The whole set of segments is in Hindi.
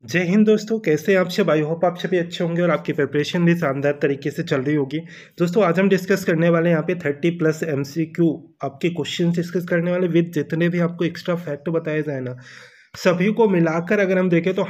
जय हिंद दोस्तों, कैसे हैं आप सब। आई होप आप सभी अच्छे होंगे और आपकी प्रिपरेशन भी शानदार तरीके से चल रही होगी। दोस्तों आज हम डिस्कस करने वाले हैं यहाँ पे 30+ MCQ आपके क्वेश्चन डिस्कस करने वाले विद जितने भी आपको एक्स्ट्रा फैक्ट बताए जाए ना, सभी को मिलाकर अगर हम देखें तो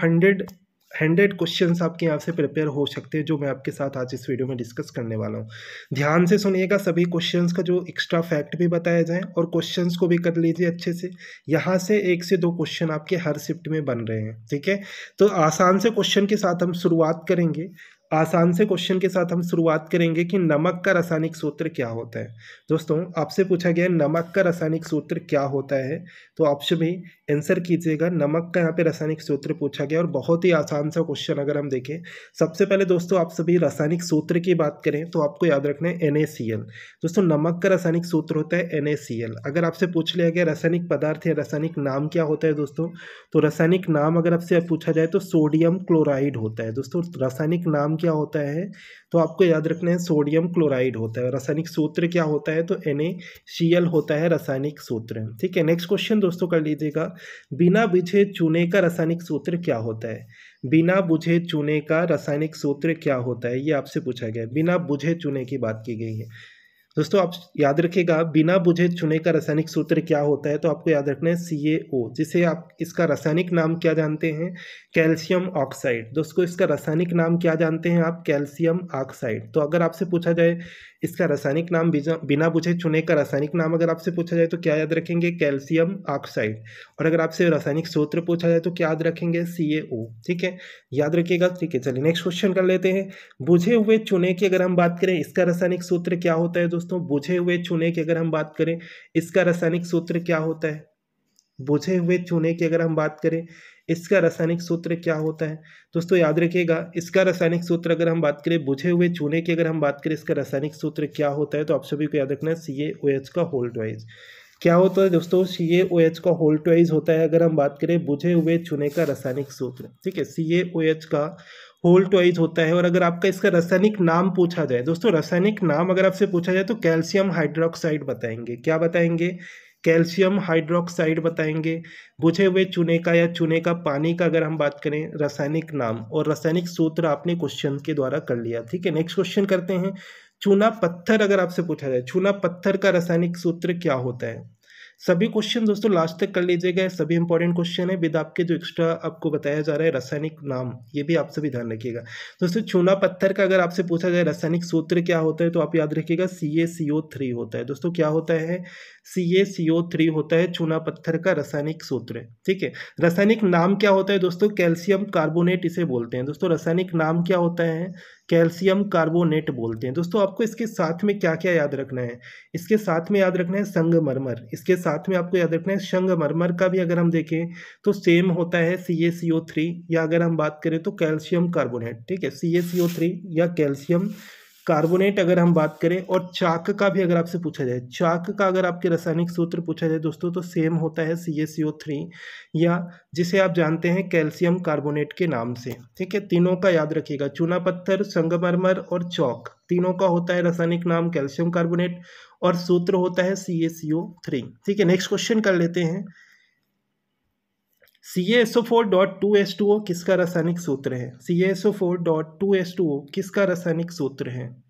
100 क्वेश्चंस आपके यहाँ से प्रिपेयर हो सकते हैं, जो मैं आपके साथ आज इस वीडियो में डिस्कस करने वाला हूँ। ध्यान से सुनिएगा, सभी क्वेश्चंस का जो एक्स्ट्रा फैक्ट भी बताया जाए और क्वेश्चंस को भी कर लीजिए अच्छे से। यहाँ से 1 से 2 क्वेश्चन आपके हर शिफ्ट में बन रहे हैं, ठीक है। तो आसान से क्वेश्चन के साथ हम शुरुआत करेंगे। आसान से क्वेश्चन के साथ हम शुरुआत करेंगे कि नमक का रासायनिक सूत्र क्या होता है। दोस्तों आपसे पूछा गया है नमक का रासायनिक सूत्र क्या होता है, तो आप सभी आंसर कीजिएगा। नमक का यहाँ पे रासायनिक सूत्र पूछा गया और बहुत ही आसान सा क्वेश्चन अगर हम देखें। सबसे पहले दोस्तों आप सभी रासायनिक सूत्र की बात करें तो आपको याद रखना है NaCl। दोस्तों नमक का रासायनिक सूत्र होता है NaCl। अगर आपसे पूछ लिया गया रासायनिक पदार्थ या रासायनिक नाम क्या होता है दोस्तों, तो रासायनिक नाम अगर आपसे पूछा जाए तो सोडियम क्लोराइड होता है। दोस्तों रासायनिक नाम क्या होता है, तो आपको याद रखना है सोडियम क्लोराइड होता है। रासायनिक सूत्र क्या होता है, तो NaCl होता है रासायनिक सूत्र, ठीक है। नेक्स्ट क्वेश्चन दोस्तों कर लीजिएगा, बिना बुझे चूने का रासायनिक सूत्र क्या होता है। बिना बुझे चूने का रासायनिक सूत्र क्या होता है, ये आपसे पूछा गया है। बिना बुझे चूने की बात की गई है। दोस्तों आप याद रखिएगा बिना बुझे चूने का रासायनिक सूत्र क्या होता है, तो आपको याद रखना है CaO, जिसे आप इसका रासायनिक नाम क्या जानते हैं, कैल्शियम ऑक्साइड। दोस्तों इसका रासायनिक नाम क्या जानते हैं आप, कैल्शियम ऑक्साइड। तो अगर आपसे पूछा जाए इसका रासायनिक नाम, बिना बुझे चूने का रासायनिक नाम अगर आपसे पूछा जाए तो क्या याद रखेंगे, कैल्शियम ऑक्साइड। और अगर आपसे रासायनिक सूत्र पूछा जाए तो क्या याद रखेंगे, CaO, ठीक है। याद रखिएगा, ठीक है। चलिए नेक्स्ट क्वेश्चन कर लेते हैं। बुझे हुए चूने की अगर हम बात करें, इसका रासायनिक सूत्र क्या होता है दोस्तों। बुझे हुए चूने की अगर हम बात करें, इसका रासायनिक सूत्र क्या होता है। बुझे हुए चूने की अगर हम बात करें, इसका रासायनिक सूत्र क्या होता है। दोस्तों याद रखिएगा इसका रासायनिक सूत्र अगर हम बात करें, बुझे हुए चूने की अगर हम बात करें, इसका रासायनिक सूत्र क्या होता है, तो आप सभी को याद रखना है CaOH का होल ट्वाइस। क्या होता है दोस्तों, CaOH का होल ट्वाइस होता है अगर हम बात करें बुझे हुए चूने का रासायनिक सूत्र, ठीक है। CaOH का होल ट्वाइस होता है। और अगर आपका इसका रासायनिक नाम पूछा जाए दोस्तों, रासायनिक नाम अगर आपसे पूछा जाए तो कैल्शियम हाइड्रोक्साइड बताएंगे। क्या बताएंगे, कैल्शियम हाइड्रोक्साइड बताएंगे। बुझे हुए चूने का या चूने का पानी का अगर हम बात करें, रासायनिक नाम और रासायनिक सूत्र आपने क्वेश्चन के द्वारा कर लिया, ठीक है। नेक्स्ट क्वेश्चन करते हैं। चूना पत्थर अगर आपसे पूछा जाए, चूना पत्थर का रासायनिक सूत्र क्या होता है। सभी क्वेश्चन दोस्तों लास्ट तक कर लीजिएगा, सभी इंपॉर्टेंट क्वेश्चन है विद आपके जो एक्स्ट्रा आपको बताया जा रहा है रासायनिक नाम, ये भी आप सभी ध्यान रखिएगा। दोस्तों चूना पत्थर का अगर आपसे पूछा जाए रासायनिक सूत्र क्या होता है, तो आप याद रखिएगा CaCO3 होता है। दोस्तों क्या होता है, CaCO3 होता है चूना पत्थर का रासायनिक सूत्र, ठीक है। रासायनिक नाम क्या होता है दोस्तों, कैल्शियम कार्बोनेट इसे बोलते हैं। दोस्तों रासायनिक नाम क्या होता है, कैल्शियम कार्बोनेट बोलते हैं। दोस्तों आपको इसके साथ में क्या क्या याद रखना है, इसके साथ में याद रखना है संगमरमर। इसके साथ में आपको याद रखना है संगमरमर का भी अगर हम देखें तो सेम होता है CaCO3, या अगर हम बात करें तो कैल्शियम कार्बोनेट, ठीक है। CaCO3 या कैल्शियम कार्बोनेट अगर हम बात करें। और चाक का भी अगर आपसे पूछा जाए, चाक का अगर आपके रासायनिक सूत्र पूछा जाए दोस्तों, तो सेम होता है CaCO3 या जिसे आप जानते हैं कैल्शियम कार्बोनेट के नाम से, ठीक है। तीनों का याद रखिएगा, चूना पत्थर, संगमरमर और चौक, तीनों का होता है रासायनिक नाम कैल्शियम कार्बोनेट और सूत्र होता है CaCO3, ठीक है। नेक्स्ट क्वेश्चन कर लेते हैं। CaSO4.2H2O किसका रासायनिक सूत्र है। CaSO4.2H2O किसका रासायनिक सूत्र है।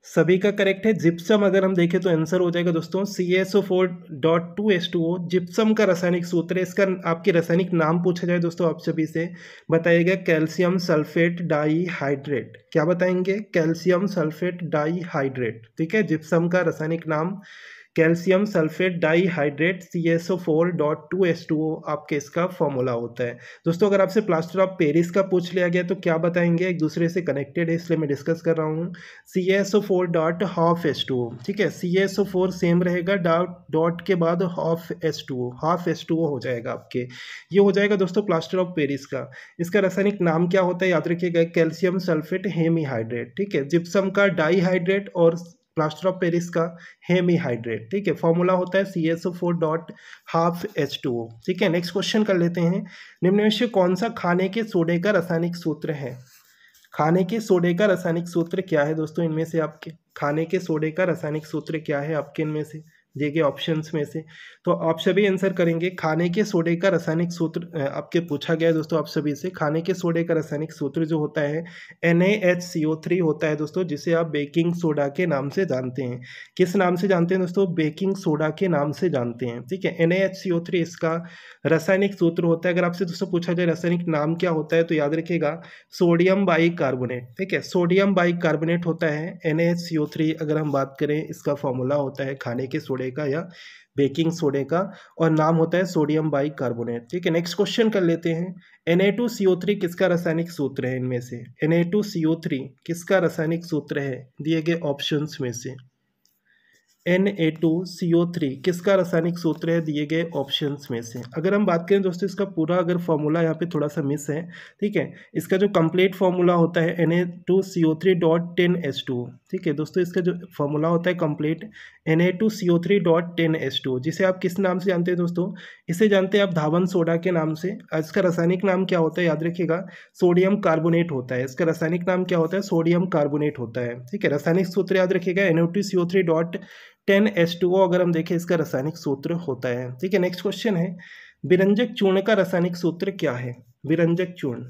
सभी का करेक्ट है, जिप्सम। अगर हम देखें तो आंसर हो जाएगा दोस्तों CaSO4.2H2O जिप्सम का रासायनिक सूत्र है। इसका आपके रासायनिक नाम पूछा जाए दोस्तों, आप सभी से बताइएगा कैल्शियम सल्फेट डाईहाइड्रेट। क्या बताएंगे, कैल्शियम सल्फेट डाईहाइड्रेट, ठीक है। जिप्सम का रासायनिक नाम कैल्शियम सल्फेट डाईहाइड्रेट CaSO4.2H2O आपके इसका फॉर्मूला होता है। दोस्तों अगर आपसे प्लास्टर ऑफ पेरिस का पूछ लिया गया तो क्या बताएंगे, एक दूसरे से कनेक्टेड है इसलिए मैं डिस्कस कर रहा हूँ। CaSO4.12H2O, ठीक है। CaSO4 सेम रहेगा, डॉट के बाद हाफ H2O हो जाएगा आपके। ये हो जाएगा दोस्तों प्लास्टर ऑफ पेरिस का। इसका रासायनिक नाम क्या होता है, याद रखिएगा कैल्शियम सल्फेट हेमीहाइड्रेट, ठीक है। जिप्सम का डाईहाइड्रेट और प्लास्टर ऑफ पेरिस का हेमीहाइड्रेट, ठीक है। फॉर्मूला होता है CaSO4.12H2O, ठीक है। नेक्स्ट क्वेश्चन कर लेते हैं। निम्न में से कौन सा खाने के सोडे का रासायनिक सूत्र है। खाने के सोडे का रासायनिक सूत्र क्या है दोस्तों, इनमें से आपके खाने के सोडे का रासायनिक सूत्र क्या है आपके इनमें से, दिए गए ऑप्शंस में से। तो आप सभी आंसर करेंगे। खाने के सोडे का रासायनिक सूत्र आपके पूछा गया है दोस्तों आप सभी से। खाने के सोडे का रासायनिक सूत्र जो होता है NaHCO3 होता है दोस्तों, जिसे आप बेकिंग सोडा के नाम से जानते हैं। किस नाम से जानते हैं दोस्तों? बेकिंग सोडा के नाम से जानते हैं, ठीक है। NaHCO3 इसका रासायनिक सूत्र होता है। अगर आपसे दोस्तों पूछा जाए रासायनिक नाम क्या होता है तो याद रखिएगा सोडियम बाइकार्बोनेट, ठीक है। सोडियम बाइकार्बोनेट होता है NaHCO3। अगर हम बात करें इसका फॉर्मूला होता है खाने के सोडे का या बेकिंग सोडे का, और नाम होता है सोडियम बाइकार्बोनेट, ठीक है। नेक्स्ट क्वेश्चन कर लेते हैं। Na2CO3 किसका रासायनिक सूत्र है? इनमें से Na2CO3 किसका रासायनिक सूत्र है दिए गए ऑप्शंस में से? Na2CO3 किसका रासायनिक सूत्र है दिए गए ऑप्शंस में से? अगर हम बात करें दोस्तों इसका पूरा अगर फॉर्मूला यहाँ पे थोड़ा सा मिस है, ठीक है। इसका जो कंप्लीट फॉर्मूला होता है Na2CO3.10H2, ठीक है दोस्तों। इसका जो फॉर्मूला होता है कंप्लीट Na2CO3.10H2, जिसे आप किस नाम से जानते हैं दोस्तों? इसे जानते हैं आप धावन सोडा के नाम से। इसका रासायनिक नाम क्या होता है? याद रखिएगा सोडियम कार्बोनेट होता है। इसका रासायनिक नाम क्या होता है? सोडियम कार्बोनेट होता है, ठीक है। रासायनिक सूत्र याद रखिएगा Na2CO3.10H2O अगर हम देखें इसका रासायनिक सूत्र होता है, ठीक है। नेक्स्ट क्वेश्चन है विरंजक चूर्ण का रासायनिक सूत्र क्या है? विरंजक चूर्ण,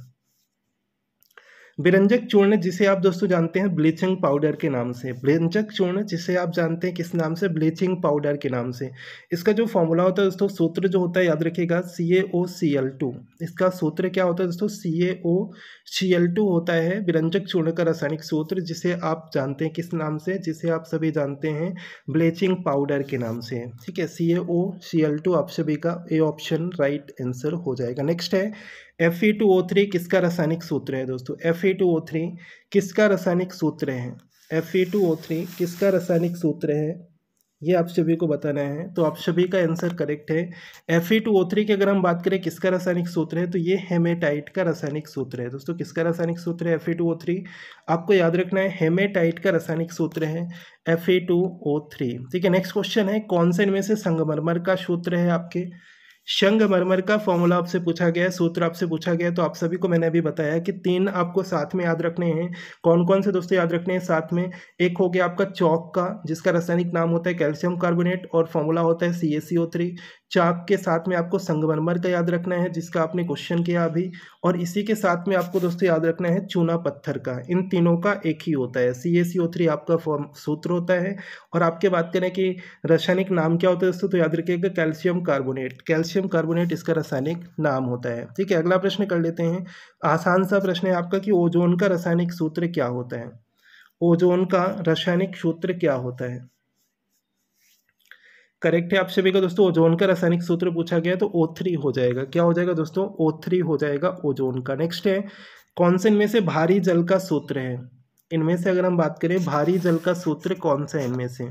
विरंजक चूर्ण जिसे आप दोस्तों जानते हैं ब्लीचिंग पाउडर के नाम से। विरंजक चूर्ण जिसे आप जानते हैं किस नाम से? ब्लीचिंग पाउडर के नाम से। इसका जो फॉर्मूला होता है दोस्तों, सूत्र जो होता है याद रखिएगा CaOCl2। इसका सूत्र क्या होता है दोस्तों? CaOCl2 होता है विरंजक चूर्ण का रासायनिक सूत्र, जिसे आप जानते हैं किस नाम से? जिसे आप सभी जानते हैं ब्लीचिंग पाउडर के नाम से, ठीक है। CaOCl2 आप सभी का ए ऑप्शन राइट आंसर हो जाएगा। नेक्स्ट है Fe2O3 किसका रासायनिक सूत्र है दोस्तों? Fe2O3 किसका रासायनिक सूत्र है? Fe2O3 किसका रासायनिक सूत्र है ये आप सभी को बताना है। तो आप सभी का आंसर करेक्ट है। Fe2O3 की अगर हम बात करें किसका रासायनिक सूत्र है तो ये हेमेटाइट का रासायनिक सूत्र है दोस्तों। किसका रासायनिक सूत्र है? Fe2O3। आपको याद रखना है हेमेटाइट का रासायनिक सूत्र है Fe2O3, ठीक है। नेक्स्ट क्वेश्चन है कौन से इनमें से संगमरमर का सूत्र है आपके? संगमरमर का फॉर्मूला आपसे पूछा गया है, सूत्र आपसे पूछा गया है। तो आप सभी को मैंने अभी बताया कि 3 आपको साथ में याद रखने हैं। कौन कौन से दोस्तों याद रखने हैं साथ में? एक हो गया आपका चौक का, जिसका रासायनिक नाम होता है कैल्शियम कार्बोनेट और फॉर्मूला होता है CaCO3। चाक के साथ में आपको संगमरमर का याद रखना है, जिसका आपने क्वेश्चन किया अभी। और इसी के साथ में आपको दोस्तों याद रखना है चूना पत्थर का। इन तीनों का एक ही होता है, CaCO3 आपका सूत्र होता है। और आपके बात करें कि रासायनिक नाम क्या होता है दोस्तों, तो याद रखिएगा कैल्शियम कार्बोनेट। कैल्शियम कार्बोनेट इसका रासायनिक नाम होता है, ठीक है। अगला प्रश्न कर लेते हैं। आसान सा प्रश्न है आपका कि ओजोन का रासायनिक सूत्र क्या होता है? ओजोन का रासायनिक सूत्र क्या होता है? करेक्ट है आप सभी का दोस्तों। ओजोन का रासायनिक सूत्र पूछा गया तो O3 हो जाएगा। क्या हो जाएगा दोस्तों? O3 हो जाएगा ओजोन का। नेक्स्ट है कौन से इनमें से भारी जल का सूत्र है? इनमें से अगर हम बात करें भारी जल का सूत्र कौन सा है इनमें से?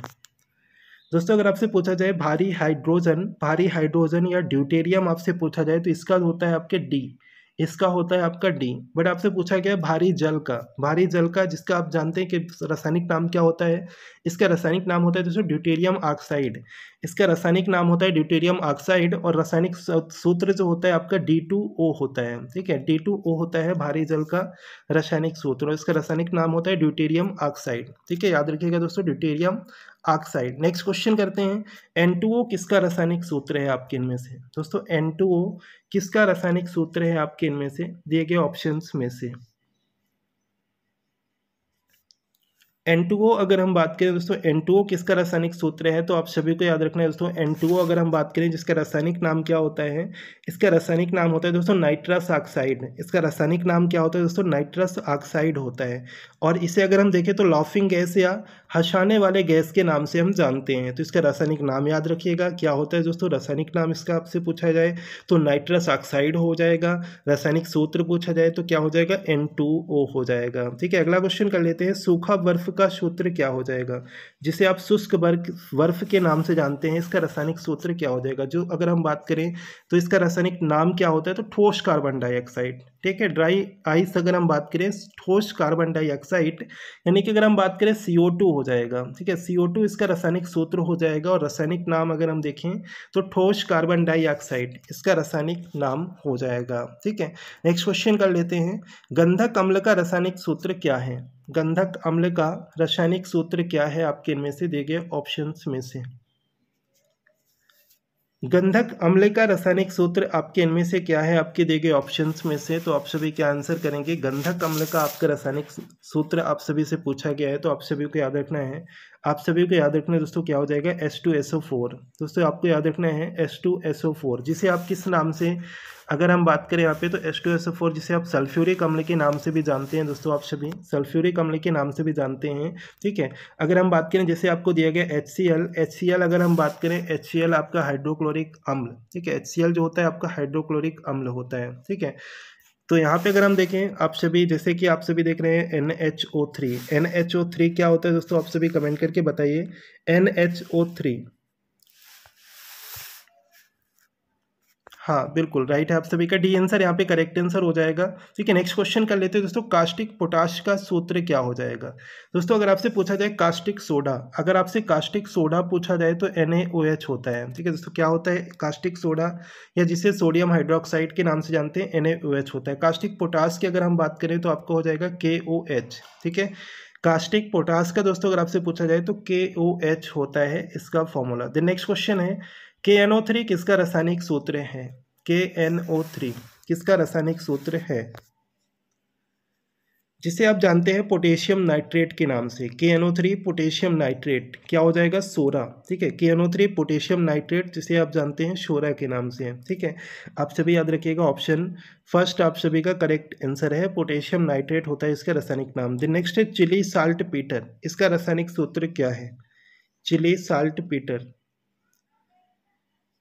दोस्तों अगर आपसे पूछा जाए भारी हाइड्रोजन या ड्यूटेरियम आपसे पूछा जाए तो इसका होता है आपके डी। इसका होता है आपका डी। बट आपसे पूछा गया भारी जल का जिसका आप जानते हैं कि रासायनिक नाम क्या होता है? इसका रासायनिक नाम होता है दोस्तों ड्यूटेरियम ऑक्साइड। इसका रासायनिक नाम होता है ड्यूटेरियम ऑक्साइड और रासायनिक सूत्र जो होता है आपका D2O होता है, ठीक है। D2O होता है भारी जल का रासायनिक सूत्र और इसका रासायनिक नाम होता है ड्यूटेरियम ऑक्साइड, ठीक है। याद रखिएगा दोस्तों ड्यूटेरियम ऑक्साइड। नेक्स्ट क्वेश्चन करते हैं। N2O किसका रासायनिक सूत्र है आपके इनमें से? दोस्तों N2O किसका रासायनिक सूत्र है आपके इनमें से दिए गए ऑप्शंस में से? N2O अगर हम बात करें दोस्तों N2O किसका रासायनिक सूत्र है तो आप सभी को याद रखना है दोस्तों N2O अगर हम बात करें जिसका रासायनिक नाम क्या होता है? इसका रासायनिक नाम होता है दोस्तों नाइट्रस ऑक्साइड। इसका रासायनिक नाम क्या होता है दोस्तों? नाइट्रस ऑक्साइड होता है। और इसे अगर हम देखें तो लाफिंग गैस या हंसाने वाले गैस के नाम से हम जानते हैं। तो इसका रासायनिक नाम याद रखिएगा क्या होता है दोस्तों? रासायनिक नाम इसका आपसे पूछा जाए तो नाइट्रस ऑक्साइड हो जाएगा। रासायनिक सूत्र पूछा जाए तो क्या हो जाएगा? N2O हो जाएगा, ठीक है। अगला क्वेश्चन कर लेते हैं। सूखा बर्फ का सूत्र क्या हो जाएगा? जिसे आप शुष्क बर्फ के नाम से जानते हैं, इसका रासायनिक सूत्र क्या हो जाएगा? जो अगर हम बात करें तो इसका रासायनिक नाम क्या होता है? तो ठोस कार्बन डाइऑक्साइड, ठीक है। ड्राई आइस अगर हम बात करें ठोस कार्बन डाइऑक्साइड, यानी कि अगर हम बात करें CO2 हो जाएगा, ठीक है। CO2 इसका रासायनिक सूत्र हो जाएगा और रासायनिक नाम अगर हम देखें तो ठोस कार्बन डाइऑक्साइड इसका रासायनिक नाम हो जाएगा, ठीक है। नेक्स्ट क्वेश्चन कर लेते हैं। गंधक अम्ल का रासायनिक सूत्र क्या है? गंधक अम्ल का रासायनिक सूत्र क्या है आपके इनमें से दिए गए ऑप्शंस में से? गंधक अम्ल का रासायनिक सूत्र आपके इनमें से क्या है, आपके दिए गए ऑप्शंस में से, तो आप सभी क्या आंसर करेंगे। गंधक अम्ल का आपका रासायनिक सूत्र आप सभी से पूछा गया है, तो आप सभी को याद रखना है। आप सभी को याद रखना है दोस्तों, क्या हो जाएगा H2SO4। दोस्तों आपको याद रखना है H2SO4, जिसे आप किस नाम से, अगर हम बात करें यहाँ पे, तो H2SO4 जिसे आप सल्फ्यूरिक अम्ल के नाम से भी जानते हैं दोस्तों, आप सभी सल्फ्यूरिक अम्ल के नाम से भी जानते हैं, ठीक है। अगर हम बात करें, जैसे आपको दिया गया HCl, अगर हम बात करें HCl आपका हाइड्रोक्लोरिक अम्ल, ठीक है। HCl जो होता है आपका हाइड्रोक्लोरिक अम्ल होता है, ठीक है। तो यहाँ पे अगर हम देखें, आप सभी जैसे कि आप सभी देख रहे हैं NHO3 क्या होता है दोस्तों, आप सभी कमेंट करके बताइए। NHO3, हाँ बिल्कुल राइट है आप सभी का, डी आंसर यहाँ पे करेक्ट आंसर हो जाएगा, ठीक है। नेक्स्ट क्वेश्चन कर लेते हैं दोस्तों, कास्टिक पोटाश का सूत्र क्या हो जाएगा। दोस्तों अगर आपसे पूछा जाए कास्टिक सोडा, अगर आपसे कास्टिक सोडा पूछा जाए तो NaOH होता है, ठीक है दोस्तों। क्या होता है कास्टिक सोडा, या जिसे सोडियम हाइड्रोक्साइड के नाम से जानते हैं, NaOH होता है। कास्टिक पोटाश की अगर हम बात करें तो आपको हो जाएगा KOH, ठीक है। कास्टिक पोटाश का दोस्तों अगर आपसे पूछा जाए तो KOH होता है इसका फॉर्मूला। देन नेक्स्ट क्वेश्चन है, KNO3 किसका रासायनिक सूत्र है। KNO3 किसका रासायनिक सूत्र है, जिसे आप जानते हैं पोटेशियम नाइट्रेट के नाम से। KNO3 पोटेशियम नाइट्रेट क्या हो जाएगा, सोरा, ठीक है। KNO3 पोटेशियम नाइट्रेट जिसे आप जानते हैं शोरा के नाम से, ठीक है। आप सभी याद रखिएगा, ऑप्शन फर्स्ट आप सभी का करेक्ट आंसर है, पोटेशियम नाइट्रेट होता है इसका रासायनिक नाम। देन नेक्स्ट है चिली साल्ट पीटर, इसका रासायनिक सूत्र क्या है। Chile saltpetre,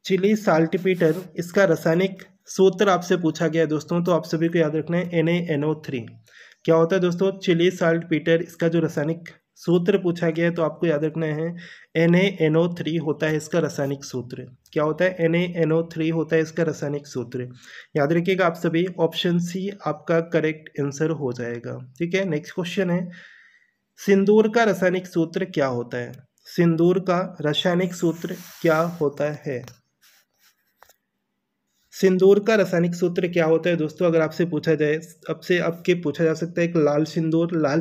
Chile saltpetre इसका रासायनिक सूत्र आपसे पूछा गया है दोस्तों, तो आप सभी को याद रखना है NaNO3। क्या होता है दोस्तों, चिली साल्टपीटर इसका जो रासायनिक सूत्र पूछा गया है, तो आपको याद रखना है NaNO3 होता है इसका रासायनिक सूत्र। क्या होता है, NaNO3 होता है इसका रासायनिक सूत्र। याद रखिएगा आप सभी, ऑप्शन सी आपका करेक्ट आंसर हो जाएगा, ठीक है। नेक्स्ट क्वेश्चन है, सिंदूर का रासायनिक सूत्र क्या होता है। सिंदूर का रासायनिक सूत्र क्या होता है। सिंदूर का रासायनिक सूत्र क्या होता है दोस्तों, अगर आपसे पूछा जाए, आपसे आपके पूछा जा सकता है, एक लाल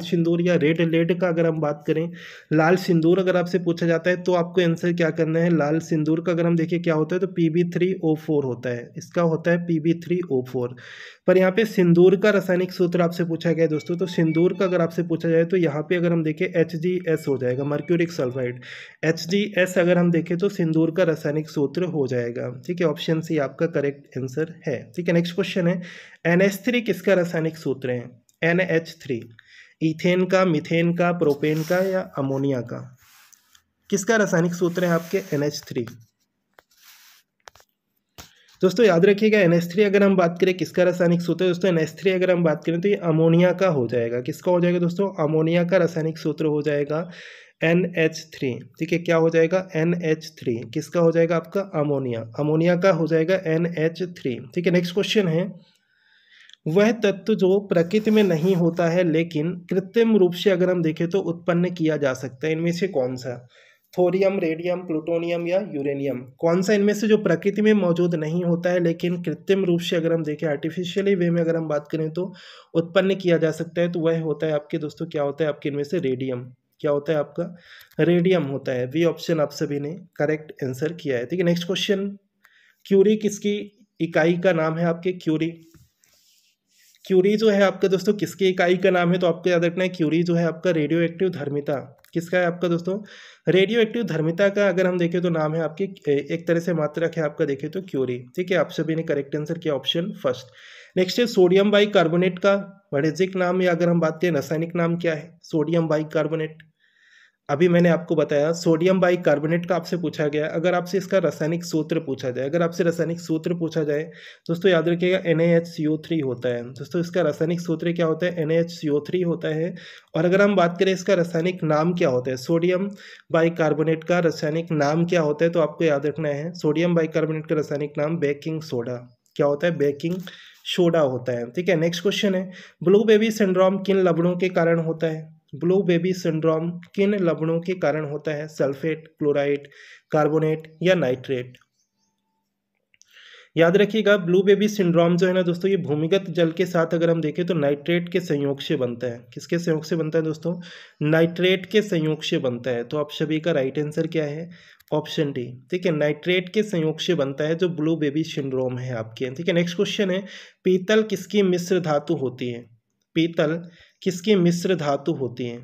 सिंदूर या रेड लेड का अगर हम बात करें, लाल सिंदूर अगर आपसे पूछा जाता है तो आपको आंसर क्या करना है। लाल सिंदूर का अगर हम देखें क्या होता है, तो Pb3O4 होता है, इसका होता है Pb3O4। पर यहाँ पे सिंदूर का रासायनिक सूत्र आपसे पूछा गया है दोस्तों, तो सिंदूर का अगर आपसे पूछा जाए तो यहाँ पे अगर हम देखें HgS हो जाएगा, मर्क्यूरिक सल्फाइड। HgS अगर हम देखें तो सिंदूर का रासायनिक सूत्र हो जाएगा, ठीक है। ऑप्शन सी आपका करेक्ट आंसर है, ठीक है। नेक्स्ट क्वेश्चन है, NH3 किसका रासायनिक सूत्र है। NH3 इथेन का, मीथेन का, प्रोपेन का या अमोनिया का, किसका रासायनिक सूत्र है आपके NH3। दोस्तों याद रखिएगा, NH3 अगर हम बात करें किसका रासायनिक सूत्र है दोस्तों, NH3 अगर हम बात करें तो ये अमोनिया का हो जाएगा। किसका हो जाएगा दोस्तों, अमोनिया का रासायनिक सूत्र हो जाएगा NH3, ठीक है। क्या हो जाएगा, NH3 किसका हो जाएगा आपका, अमोनिया, अमोनिया का हो जाएगा NH3, ठीक है। नेक्स्ट क्वेश्चन है, वह तत्व जो प्रकृति में नहीं होता है लेकिन कृत्रिम रूप से अगर हम देखें तो उत्पन्न किया जा सकता है, इनमें से कौन सा। थोरियम, रेडियम, प्लूटोनियम या यूरेनियम, कौन सा इनमें से जो प्रकृति में मौजूद नहीं होता है लेकिन कृत्रिम रूप से अगर हम देखें, आर्टिफिशियली वे में अगर हम बात करें तो उत्पन्न किया जा सकता है, तो वह होता है आपके दोस्तों, क्या होता है आपके इनमें से, रेडियम। क्या होता है आपका, रेडियम होता है। बी ऑप्शन आप सभी ने करेक्ट आंसर किया है, ठीक है। नेक्स्ट क्वेश्चन, क्यूरी किसकी इकाई का नाम है आपके, क्यूरी। क्यूरी जो है आपका दोस्तों किसकी इकाई का नाम है, तो आपको याद रखना है, क्यूरी जो है आपका रेडियो एक्टिव धर्मिता किसका है आपका दोस्तों, रेडियो एक्टिव धर्मिता का अगर हम देखें तो नाम है आपकी, एक तरह से मात्रक है आपका देखें तो क्यूरी, ठीक है। आप सभी ने करेक्ट आंसर किया, ऑप्शन फर्स्ट। नेक्स्ट है, सोडियम बाइकार्बोनेट का वाणिज्यिक नाम, या अगर हम बात करें रासायनिक नाम क्या है, सोडियम बाइकार्बोनेट। अभी मैंने आपको बताया सोडियम बाइकार्बोनेट का आपसे पूछा गया, अगर आपसे इसका रासायनिक सूत्र पूछा जाए, अगर आपसे रासायनिक सूत्र पूछा जाए दोस्तों, याद रखिएगा NaHCO3 होता है दोस्तों, इसका रासायनिक सूत्र क्या होता है, NaHCO3 होता है। और अगर हम बात करें इसका रासायनिक नाम क्या होता है, सोडियम बाइकार्बोनेट का रासायनिक नाम क्या होता है, तो आपको याद रखना है, सोडियम बाइकार्बोनेट का रासायनिक नाम बेकिंग सोडा, क्या होता है, बेकिंग सोडा होता है, ठीक है। नेक्स्ट क्वेश्चन है, ब्लू बेबी सिंड्रोम किन लवणों के कारण होता है। ब्लू बेबी सिंड्रोम किन लवणों के कारण होता है, सल्फेट, क्लोराइड, कार्बोनेट या नाइट्रेट। याद रखिएगा, ब्लू बेबी सिंड्रोम जो है ना दोस्तों, ये भूमिगत जल के साथ अगर हम देखें तो नाइट्रेट के संयोग से बनता है। किसके संयोग से बनता है दोस्तों, नाइट्रेट के संयोग से बनता है। तो आप सभी का राइट आंसर क्या है, ऑप्शन डी, ठीक है, नाइट्रेट के संयोग से बनता है जो ब्लू बेबी सिंड्रोम है आपके, ठीक है। नेक्स्ट क्वेश्चन है, पीतल किसकी मिश्र धातु होती है? पीतल किसकी मिश्र धातु होती है?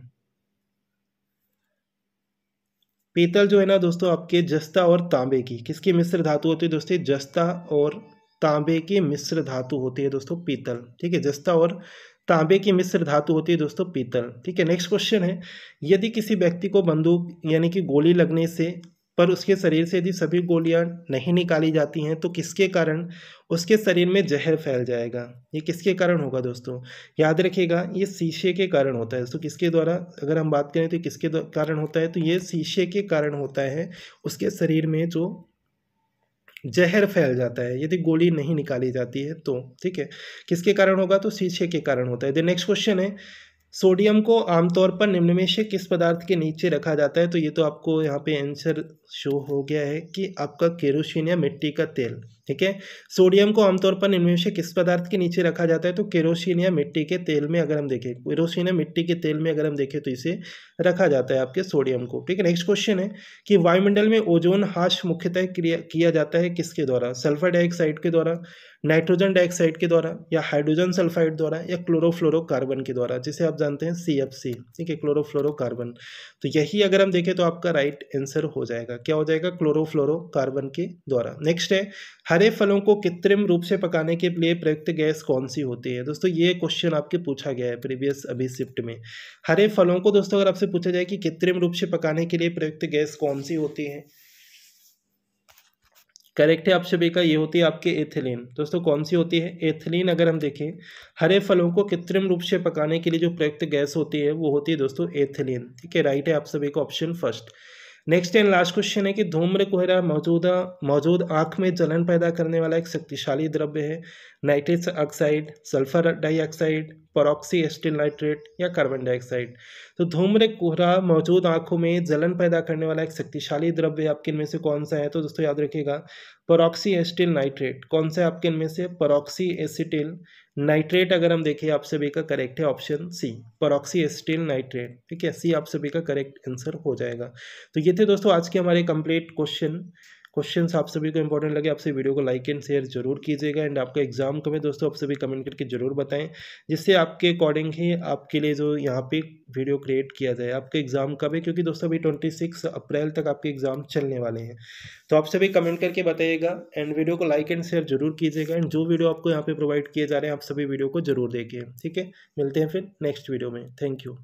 पीतल जो है ना दोस्तों आपके जस्ता और तांबे की, किसकी मिश्र धातु होती है दोस्तों? जस्ता और तांबे की मिश्र धातु होती है दोस्तों पीतल, ठीक है। जस्ता और तांबे की मिश्र धातु होती है दोस्तों पीतल, ठीक है। नेक्स्ट क्वेश्चन है, यदि किसी व्यक्ति को बंदूक यानी कि गोली लगने से पर उसके शरीर से यदि सभी गोलियां नहीं निकाली जाती हैं तो किसके कारण उसके शरीर में जहर फैल जाएगा? ये किसके कारण होगा दोस्तों? याद रखिएगा, ये शीशे के कारण होता है दोस्तों। किसके द्वारा अगर हम बात करें तो किसके कारण होता है? तो ये शीशे के कारण होता है, उसके शरीर में जो जहर फैल जाता है यदि गोली नहीं निकाली जाती है तो, ठीक है। किसके कारण होगा? तो शीशे के कारण होता है। द नेक्स्ट क्वेश्चन है, सोडियम को आमतौर पर निम्न में से किस पदार्थ के नीचे रखा जाता है? तो ये तो आपको यहाँ पे आंसर शो हो गया है कि आपका केरोसिन या मिट्टी का तेल, ठीक है। सोडियम को आमतौर पर निम्न में से किस पदार्थ के नीचे रखा जाता है? तो केरोसिन या मिट्टी के तेल में अगर हम देखें, केरोसिन या मिट्टी के तेल में अगर हम देखें तो इसे रखा जाता है आपके सोडियम को, ठीक है। नेक्स्ट क्वेश्चन है कि वायुमंडल में ओजोन ह्रास मुख्यतः किया जाता है किसके द्वारा? सल्फर डाइऑक्साइड के द्वारा, नाइट्रोजन डाइऑक्साइड के द्वारा, या हाइड्रोजन सल्फाइड द्वारा, या क्लोरोफ्लोरोकार्बन के द्वारा, जिसे आप जानते हैं CFC, ठीक है, क्लोरोफ्लोरोकार्बन। तो यही अगर हम देखें तो आपका राइट आंसर हो जाएगा, क्या हो जाएगा? क्लोरोफ्लोरोकार्बन के द्वारा। नेक्स्ट है, हरे फलों को कृत्रिम रूप से पकाने के लिए प्रयुक्त गैस कौन सी होती है? दोस्तों ये क्वेश्चन आपके पूछा गया है प्रीवियस अभी शिफ्ट में। हरे फलों को दोस्तों अगर आपसे पूछा जाए कि कृत्रिम रूप से पकाने के लिए प्रयुक्त गैस कौन सी होती है, करेक्ट है आप सभी का, ये होती है आपके एथिलीन। दोस्तों कौन सी होती है? एथिलीन। अगर हम देखें हरे फलों को कृत्रिम रूप से पकाने के लिए जो प्रयुक्त गैस होती है वो होती है दोस्तों एथिलीन, ठीक है। राइट है आप सभी का option first. Next and last question है कि धूम्र कोहरा मौजूद आंख में जलन पैदा करने वाला एक शक्तिशाली द्रव्य है। Nitrous oxide, sulphur dioxide, परऑक्सी acetyl nitrate, या कार्बन डाइऑक्साइड। तो धूम्र कोहरा मौजूद आंखों में जलन पैदा करने वाला एक शक्तिशाली द्रव्य आपके इनमें से कौन सा है? तो दोस्तों याद रखिएगा, परऑक्सी एसिटिल नाइट्रेट। कौन सा है आपके इनमें से? Peroxyacetyl nitrate. अगर हम देखें आप सभी का करेक्ट है option C, peroxyacetyl nitrate, ठीक है। सी आप सभी का करेक्ट आंसर हो जाएगा। तो ये थे दोस्तों आज के हमारे कंप्लीट क्वेश्चंस आप सभी को इंपॉर्टेंट लगे आपसे वीडियो को लाइक एंड शेयर जरूर कीजिएगा। एंड आपका एग्जाम कब है दोस्तों आप सभी कमेंट करके जरूर बताएं, जिससे आपके अकॉर्डिंग ही आपके लिए जो यहाँ पे वीडियो क्रिएट किया जाए। आपका एग्जाम कब है? क्योंकि दोस्तों अभी 26 अप्रैल तक आपके एग्जाम चलने वाले हैं, तो आप सभी कमेंट करके बताइएगा एंड वीडियो को लाइक एंड शेयर जरूर कीजिएगा। एंड जो वीडियो आपको यहाँ पे प्रोवाइड किए जा रहे हैं आप सभी वीडियो को जरूर देखिए, ठीक है। मिलते हैं फिर नेक्स्ट वीडियो में। Thank you.